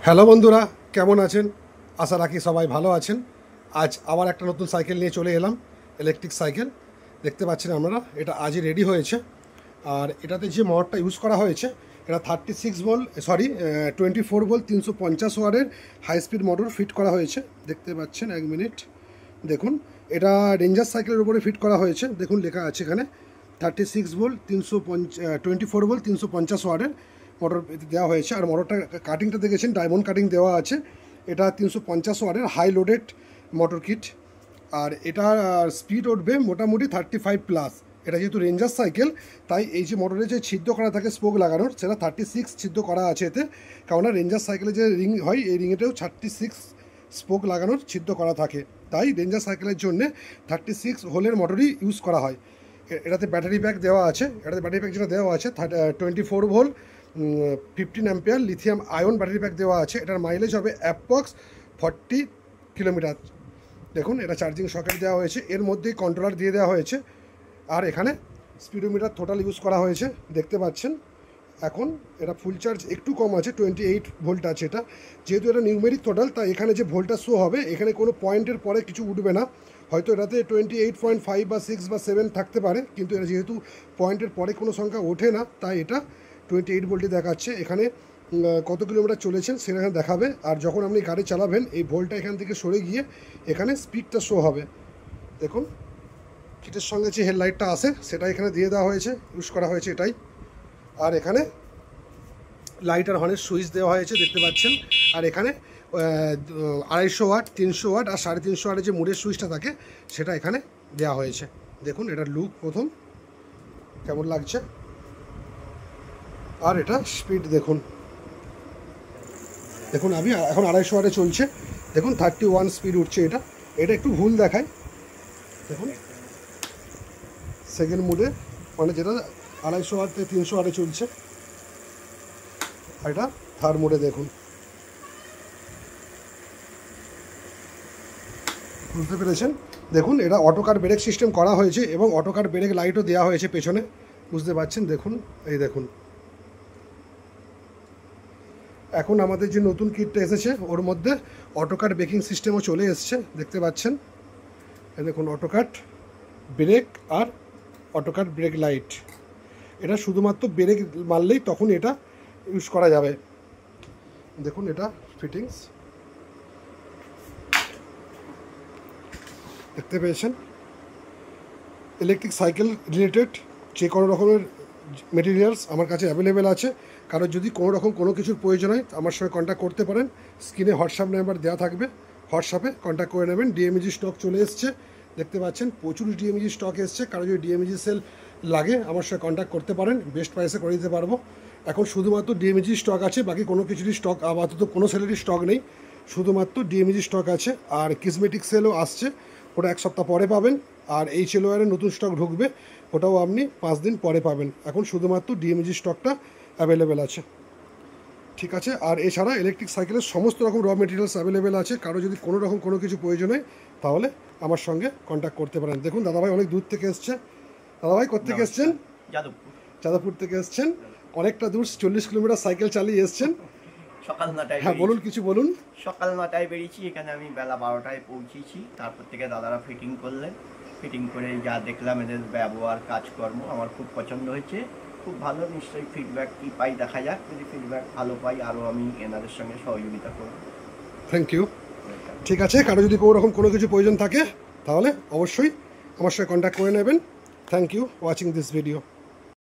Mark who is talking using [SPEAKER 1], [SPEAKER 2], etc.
[SPEAKER 1] Hello বন্ধুরা, কেমন আছেন? আশা রাখি সবাই ভালো আছেন। আজ আবার একটা নতুন সাইকেল নিয়ে চলে এলাম, ইলেকট্রিক সাইকেল। দেখতে পাচ্ছেন আপনারা, এটা আজই রেডি হয়েছে। আর এটাতে যে মোটরটা ইউজ করা হয়েছে, এটা 24 ভোল্ট 350 ওয়াটের হাই স্পিড মোটর ফিট করা হয়েছে। দেখতে পাচ্ছেন, এক মিনিট দেখুন, এটা রেঞ্জার সাইকেলের উপরে ফিট করা হয়েছে। দেখুন লেখা আছে এখানে 36 ভোল্ট 24 ভোল্ট 350 ওয়াটের মোটর দেওয়া হয়েছে। আর মোটরটা কাটিংটা দেখেছেন, ডায়মন্ড কাটিং দেওয়া আছে। এটা 350 ওয়াটের হাই লোডেড মোটর কিট। আর এটা স্পিড উঠবে মোটামুটি 35+। এটা যেহেতু রেঞ্জার সাইকেল, তাই এই যে মোটরে যে ছিদ্র করা থাকে স্পোক লাগানোর, সেটা 36 ছিদ্র করা আছে এতে। কেননা রেঞ্জার সাইকেলে যে রিং হয়, এই রিংয়েতেও 36 স্পোক লাগানোর ছিদ্র করা থাকে। তাই রেঞ্জার সাইকেলের জন্য 36 হোলের মোটরই ইউজ করা হয়। এটাতে ব্যাটারি ব্যাক দেওয়া আছে। এটাতে ব্যাটারি ব্যাক যেটা দেওয়া আছে 24 volt 15 ampere lithium ion battery back দেওয়া আছে। এটার মাইলেজ হবে অ্যাপ্রক্স 40 কিলোমিটার। দেখুন, এটা চার্জিং সকেট দেওয়া হয়েছে, এর মধ্যেই কন্ট্রোলার দিয়ে দেওয়া হয়েছে। আর এখানে স্পিডোমিটার টোটাল ইউজ করা হয়েছে, দেখতে পাচ্ছেন। এখন এটা ফুল চার্জ একটু কম আছে, 28 ভোল্ট আছে এটা। যেহেতু এটা নিউমেরিক টোটাল, তাই এখানে যে ভোল্টটা শো হবে, এখানে কোনো পয়েন্টের পরে কিছু উঠবে না। হয়তো এটাতে 28.5 বা 6 বা 7 থাকতে পারে, কিন্তু এটা যেহেতু পয়েন্টের পরে কোনো সংখ্যা ওঠে না, তাই এটা 28 ভোল্টই দেখাচ্ছে। এখানে কত কিলোমিটার চলেছেন সেটা এখানে দেখাবে। আর যখন আপনি গাড়ি চালাবেন, এই ভোল্টটা এখান থেকে সরে গিয়ে এখানে স্পিডটা শো হবে। দেখুন, কিটের সঙ্গে যে হেডলাইটটা আসে, সেটা এখানে দিয়ে দেওয়া হয়েছে, ইউজ করা হয়েছে এটাই। আর এখানে লাইট আর হর্নের সুইচ দেওয়া হয়েছে, দেখতে পাচ্ছেন। আর এখানে 250 ওয়াট, 300 ওয়াট আর 350 ওয়াটের যে মুডের সুইচটা থাকে, সেটা এখানে দেওয়া হয়েছে। দেখুন, এটার লুক প্রথম কেমন লাগছে। আর এটা স্পিড দেখুন, দেখুন আমি এখন 250 ওয়াটে চলছে। দেখুন 31 স্পিড উঠছে। এটা একটু ভুল দেখায়। দেখুন, সেকেন্ড মুডে, মানে যেটা 250 ওয়াট থেকে 300 ওয়াটে চলছে। এটা থার্ড মোডে দেখুন, বুঝতে পেরেছেন। দেখুন, এটা অটোকার ব্রেক সিস্টেম করা হয়েছে এবং অটোকার ব্রেক লাইটও দেওয়া হয়েছে পেছনে, বুঝতে পারছেন। দেখুন, এই দেখুন, এখন আমাদের যে নতুন কিটটা এসেছে, ওর মধ্যে অটোকার ব্রেকিং সিস্টেমও চলে এসছে, দেখতে পাচ্ছেন। এই দেখুন, অটোকাট ব্রেক আর অটোকাট ব্রেক লাইট। এটা শুধুমাত্র ব্রেক মারলেই তখন এটা ইউজ করা যাবে। দেখুন, এটা ফিটিংস দেখতে পেয়েছেন। ইলেকট্রিক সাইকেল রিলেটেড যে কোনো রকমের মেটেরিয়ালস আমার কাছে অ্যাভেলেবেল আছে। কারণ যদি কোনো রকম কোনো কিছুর প্রয়োজন হয়, আমার সঙ্গে কন্ট্যাক্ট করতে পারেন। স্ক্রিনে হোয়াটসঅ্যাপ নাম্বার দেওয়া থাকবে, হোয়াটসঅ্যাপে কন্ট্যাক্ট করে নেবেন। ডিএমইজি স্টক চলে এসছে, দেখতে পাচ্ছেন। প্রচুর ডিএমইজি স্টক এসছে। কারো যদি ডিএমইজি সেল লাগে, আমার সঙ্গে কন্ট্যাক্ট করতে পারেন, বেস্ট প্রাইসে করে দিতে পারবো। এখন শুধুমাত্র ডিএমইজি স্টক আছে, বাকি কোনো কিছুরই স্টক আপাতত কোনো সেলেরই স্টক নেই, শুধুমাত্র ডিএমইজি স্টক আছে। আর কিসমেটিক সেলও আসছে, ওটা 1 সপ্তাহ পরে পাবেন। আর এই সেলোয়ারের নতুন স্টক ঢুকবে, ওটাও আপনি 5 দিন পরে পাবেন। এখন শুধুমাত্র ডিএমইজি স্টকটা অ্যাভেলেবেল আছে, ঠিক আছে। আর এছাড়া ইলেকট্রিক সাইকেলের সমস্ত রকম র মেটেরিয়ালস অ্যাভেলেবেল আছে। কারো যদি কোনো রকম কোনো কিছু প্রয়োজন হয়, তাহলে আমার সঙ্গে কন্ট্যাক্ট করতে পারেন। দেখুন, দাদাভাই অনেক দূর থেকে এসছে। দাদাভাই কোথেকে এসছেন? যাদবপুর থেকে এসছেন। অনেকটা দূর, 40 কিলোমিটার সাইকেল চালিয়ে এসছেন।
[SPEAKER 2] সকাল 9টায়,
[SPEAKER 1] হ্যাঁ বলুন, কিছু বলুন।
[SPEAKER 2] সকাল 9টায় বেরিয়েছি, এখানে আমি বেলা 12টায় পৌঁছেছি। তারপর থেকে দাদারা ফিটিং করলেন। ফিটিং করে যা দেখলাম, এদের ব্যবহার কাজকর্ম আমার খুব পছন্দ হয়েছে, খুব ভালো। নিশ্চয়ই ফিডব্যাক কী পাই দেখা যাক। যদি ফিডব্যাক ভালো পাই, আরও আমি এনাদের সঙ্গে সহযোগিতা করব।
[SPEAKER 1] থ্যাংক ইউ, ঠিক আছে। কারো যদি কোনো রকম কোনো কিছু প্রয়োজন থাকে, তাহলে অবশ্যই আমার সঙ্গে কন্ট্যাক্ট করে নেবেন। Thank you watching this video.